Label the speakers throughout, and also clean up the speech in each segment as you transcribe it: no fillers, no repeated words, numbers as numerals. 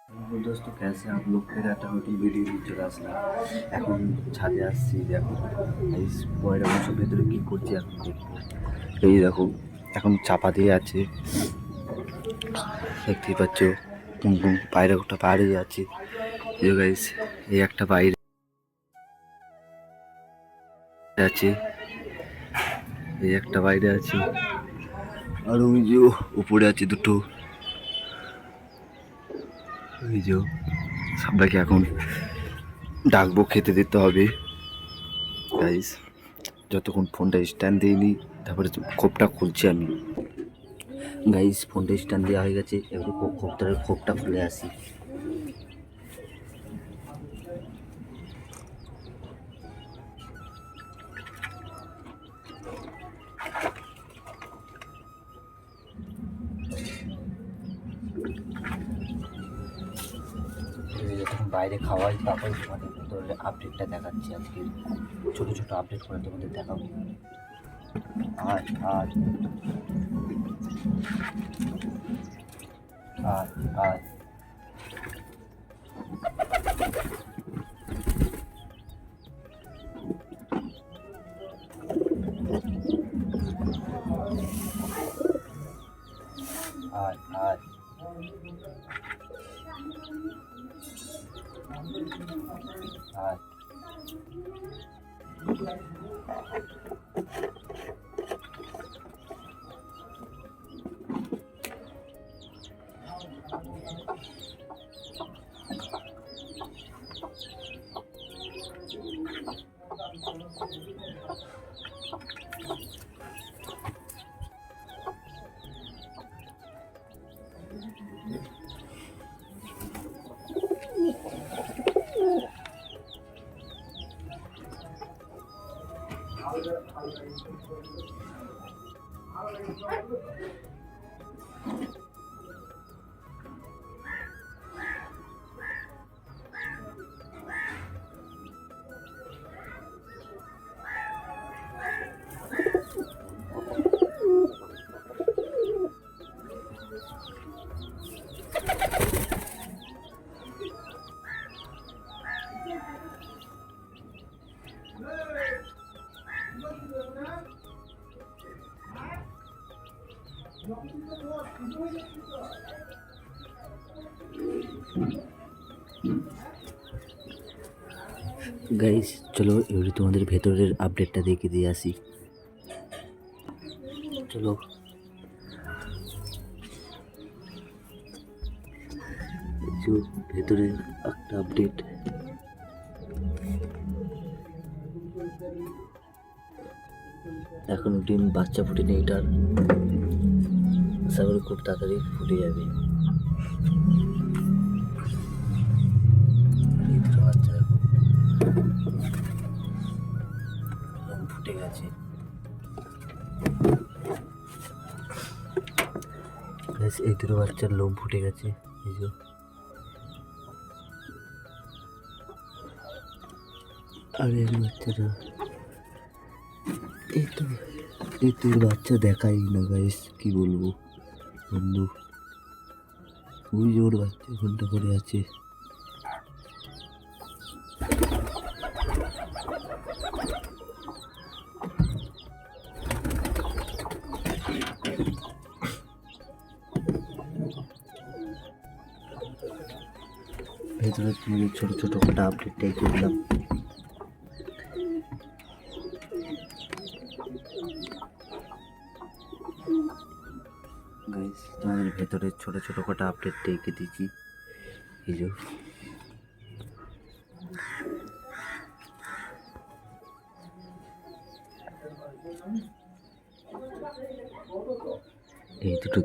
Speaker 1: Hello दोस्तों, कैसे हैं आप लोग? फिर একটা নতুন ভিডিও নিয়ে চলে আসলাম। এখন ছাদে আসছি, দেখো গাইস পয়রা মাছের ভেতরে কী করছে এখন দেখবো। এই দেখো এখন চাপা দিয়ে আছে, দেখতেই পাচ্ছ। বাইরে ওটা বাইরে আছে এই গাইস, এই একটা বাইরে আছে, এই একটা বাইরে আছে, আর ওই যে উপরে আছে দুটো। ওই যে সবাইকে এখন ডাকবো, খেতে দিতে হবে গাইস। যতক্ষণ ফোনটা স্ট্যান্ড দিইনি তারপরে খোপটা খুলছি আমি গাইস। ফোনটা স্ট্যান্ড দেওয়া হয়ে গেছে, এবারে খোপটা খুলে আসি। যখন বাইরে খাওয়াই তারপরে তোমাদের ভিতরে আপডেটটা দেখাচ্ছি। আজকে ছোটো ছোটো আপডেট করে তোমাদের দেখাবো। আয় আয় আয় আয় আয় আয় আয়। গাইস চলো এবারে তোমাদের ভেতরের আপডেটটা দেখে দিয়ে আসি। চলো ভেতরের একটা আপডেট। এখন ডিম বাচ্চা ফুটেনি, এটার আশা করি খুব তাড়াতাড়ি ফুটে যাবে। বাচ্চা দেখো ফুটে গেছে। এই দুটো বাচ্চার লোম ফুটে গেছে। এই যে আর এর বাচ্চাটা এই তোর বাচ্চা দেখাই না গাইস, কি বলবো বন্ধু। ওই যে ওর বাচ্চা ঘন্টা করে আছে। ভেতরে তোমাদের ছোটো ছোটো কটা আপডেটটাই করলাম। গাইস তোমাদের ভেতরে ছোটো ছোটো কটা আপডেট রেখে দিচ্ছি। এই যে এই দুটো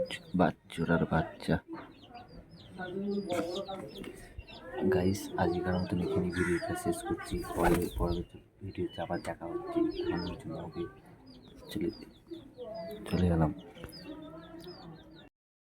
Speaker 1: চোরার বাচ্চা। গাইস আজকের মতন এখানে ভিডিওটা শেষ করছি। পরবর্তী ভিডিওতে আবার দেখা হচ্ছে। চলে গেলাম।